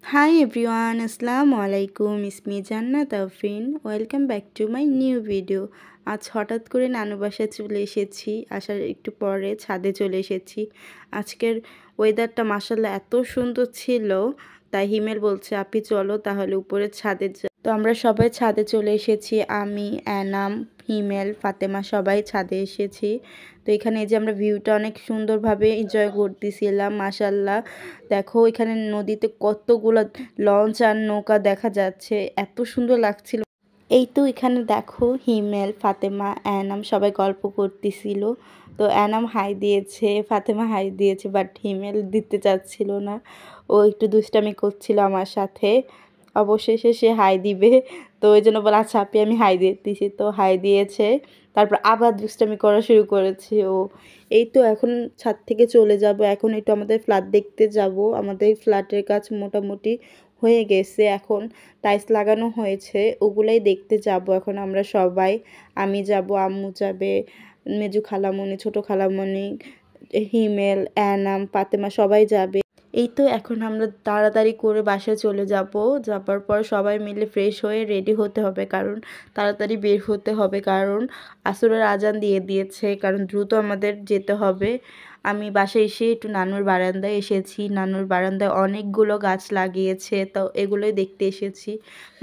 Hi everyone, Assalamu alaikum. It's me Jannat Afrin. Welcome back to my new video. আজ হঠাৎ করে নানু বাসায় চলে এসেছি। আসার একটু পরে ছাদে চলে এসেছি। আজকের ওয়েদারটা মাশাআল্লাহ এত সুন্দর ছিল, তাই হিমেল বলছে আপি চলো তাহলে উপরে ছাদে যাই। তো আমরা সবাই ছাদে চলে এসেছি। আমি, অ্যানাম, হিমেল, ফাতেমা সবাই ছাদে এসেছি। তো এখানে এই যে আমরা ভিউটা অনেক সুন্দরভাবে এনজয় করতেছিলাম। মাশাআল্লাহ দেখো এখানে নদীতে কতগুলো লঞ্চ আর নৌকা দেখা যাচ্ছে, এত সুন্দর লাগছিল। এই তো এখানে দেখো হিমেল, ফাতেমা, অ্যানাম সবাই গল্প করতেছিল। তো অ্যানাম হাই দিয়েছে, ফাতেমা হাই দিয়েছে, বাট হিমেল দিতে চাচ্ছিল না। ও একটু দুষ্টামি করছিল আমার সাথে। অবশেষে সে হাই দিবে, তো ওই জন্য বলে আচ্ছা আপনি আমি হাই দিতেছি। তো হাই দিয়েছে, তারপর আবার দুষ্টামি করা শুরু করেছে ও। এই তো এখন ছাদ থেকে চলে যাব। এখন একটু আমাদের ফ্ল্যাট দেখতে যাব। আমাদের ফ্ল্যাটের কাজ মোটামুটি হয়ে গেছে, এখন টাইলস লাগানো হয়েছে, ওগুলাই দেখতে যাব এখন আমরা সবাই। আমি যাব, আম্মু যাবে, মেজু খালামণি, ছোট খালামণি, হিমেল, অ্যানাম, ফাতেমা সবাই যাবে। এই তো এখন আমরা তাড়াতাড়ি করে বাসায় চলে যাব। যাবার পর সবাই মিলে ফ্রেশ হয়ে রেডি হতে হবে, কারণ তাড়াতাড়ি বের হতে হবে, কারণ আসরের আজান দিয়ে দিয়েছে, কারণ দ্রুত আমাদের যেতে হবে। আমি বাসায় এসে একটু নানুর বারান্দায় এসেছি। নানুর বারান্দায় অনেকগুলো গাছ লাগিয়েছে, তো এগুলোই দেখতে এসেছি।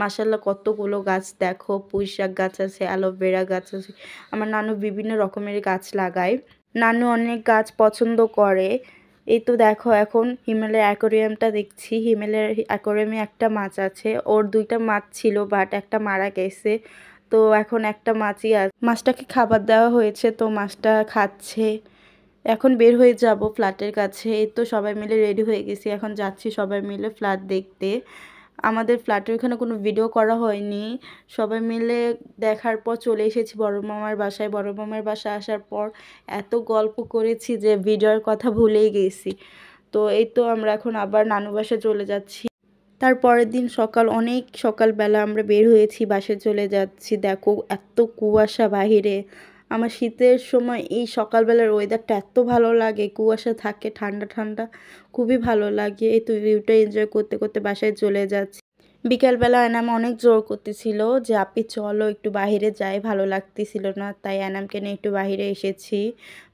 মাশাআল্লাহ কতগুলো গাছ দেখো, পুঁই শাক গাছ আছে, অ্যালোভেরা গাছ আছে। আমার নানু বিভিন্ন রকমের গাছ লাগায়। নানু অনেক গাছ পছন্দ করে। এই তো দেখো এখন হিমেলের অ্যাকোরিয়ামটা দেখছি। হিমেলের অ্যাকোরিয়ামে একটা মাছ আছে, ওর দুইটা মাছ ছিল বাট একটা মারা গেছে। তো এখন একটা মাছই আছে, মাছটাকে খাবার দেওয়া হয়েছে, তো মাছটা খাচ্ছে। এখন বের হয়ে যাব ফ্ল্যাটের কাছে। এই তো সবাই মিলে রেডি হয়ে গেছি, এখন যাচ্ছি সবাই মিলে ফ্ল্যাট দেখতে। আমাদের ফ্ল্যাটের ওখানে কোনো ভিডিও করা হয়নি, সবাই মিলে দেখার পর চলে এসেছি বড় মামার বাসায়। বড় মামার বাসায় আসার পর এত গল্প করেছি যে ভিডিওর কথা ভুলেই গেছি। তো এই তো আমরা এখন আবার নানু বাসায় চলে যাচ্ছি। তারপরের দিন অনেক সকালবেলা আমরা বের হয়েছি, বাসায় চলে যাচ্ছি। দেখো এত কুয়াশা বাহিরে। আমার শীতের সময় এই সকালবেলার ওয়েদারটা এত ভালো লাগে, কুয়াশা থাকে, ঠান্ডা ঠান্ডা, খুবই ভালো লাগে। এই তো ভিউটা এনজয় করতে করতে বাসায় চলে যাচ্ছি। বিকালবেলা এনাম অনেক জোর করতেছিল যে আপি চলো একটু বাইরে যাই, ভালো লাগতেছিল না, তাই এনামকে নিয়ে একটু বাইরে এসেছি।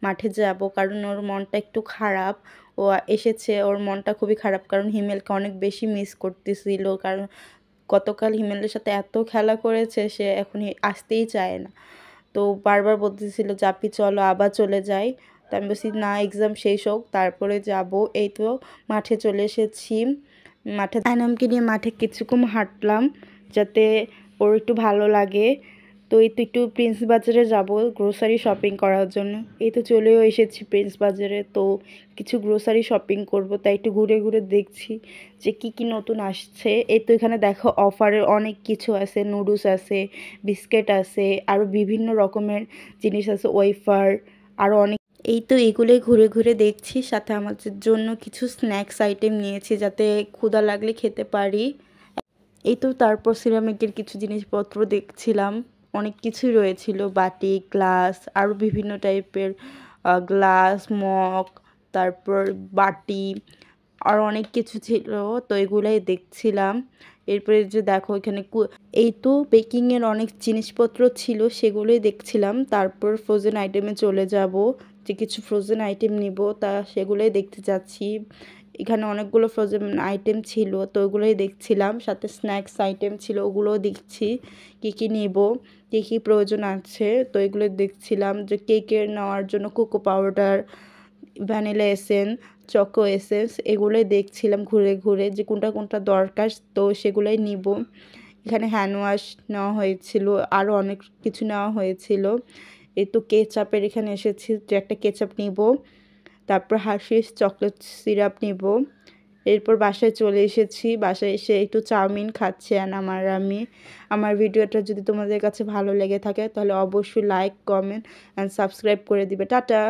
মাঠে যাব, কারণ ওর মনটা একটু খারাপ। ও এসেছে, ওর মনটা খুবই খারাপ, কারণ হিমেলকে অনেক বেশি মিস করতেছিল, কারণ গতকাল হিমেলের সাথে এত খেলা করেছে, সে এখন আসতেই চায় না। তো বারবার বলতেছিল যে আপি চলো আবার চলে যাই। তো আমি বলছি না, এক্সাম শেষ হোক তারপরে যাব। এই তো মাঠে চলে এসেছি। মাঠে আয়নামকে নিয়ে মাঠে কিছুক্ষণ হাঁটলাম, যাতে ওর একটু ভালো লাগে। তো এই তো একটু প্রিন্স বাজারে যাব গ্রোসারি শপিং করার জন্য। এই তো চলেও এসেছি প্রিন্স বাজারে, তো কিছু গ্রোসারি শপিং করব, তাই একটু ঘুরে ঘুরে দেখছি যে কি কি নতুন আসছে। এই তো এখানে দেখো অফারের অনেক কিছু আছে, নুডলস আছে, বিস্কিট আছে, আরও বিভিন্ন রকমের জিনিস আছে, ওয়েফার, আরও অনেক। এই তো এগুলোই ঘুরে ঘুরে দেখছি, সাথে আমাদের জন্য কিছু স্ন্যাক্স আইটেম নিয়েছি যাতে ক্ষুধা লাগলে খেতে পারি। এই তো তারপর সিরামিকের কিছু জিনিসপত্র দেখছিলাম, অনেক কিছুই রয়েছিল, বাটি, গ্লাস, আরও বিভিন্ন টাইপের গ্লাস, মগ, তারপর বাটি, আর অনেক কিছু ছিল, তো এগুলাই দেখছিলাম। এরপরে যে দেখো এখানে এই তো বেকিংয়ের অনেক জিনিসপত্র ছিল, সেগুলোই দেখছিলাম। তারপর ফ্রোজেন আইটেমে চলে যাব, যে কিছু ফ্রোজেন আইটেম নিব, তা সেগুলোই দেখতে যাচ্ছি। এখানে অনেকগুলো ফ্রোজেন আইটেম ছিল, তো ওগুলোই দেখছিলাম, সাথে স্ন্যাক্স আইটেম ছিল, ওগুলোও দেখছি কী কী নিব, কী কী প্রয়োজন আছে। তো এগুলো দেখছিলাম, যে কেকের নেওয়ার জন্য cocoa powder, vanilla essence, choco essence, এগুলোই দেখছিলাম ঘুরে ঘুরে যে কোনটা কোনটা দরকার, তো সেগুলোই নিব। এখানে হ্যান্ড ওয়াশ নেওয়া হয়েছিল, আরও অনেক কিছু নেওয়া হয়েছিল। এই তো কেচাপের এখানে এসেছি, যে একটা কেচাপ নিব, তারপর হার্শিস চকলেট সিরাপ নিব। এরপর বাসায় চলে এসেছি, বাসায় এসে একটু চাউমিন খাচ্ছি। আমি আমার ভিডিওটা যদি তোমাদের কাছে ভালো লেগে থাকে তাহলে অবশ্যই লাইক, কমেন্ট অ্যান্ড সাবস্ক্রাইব করে দিবে। টাটা।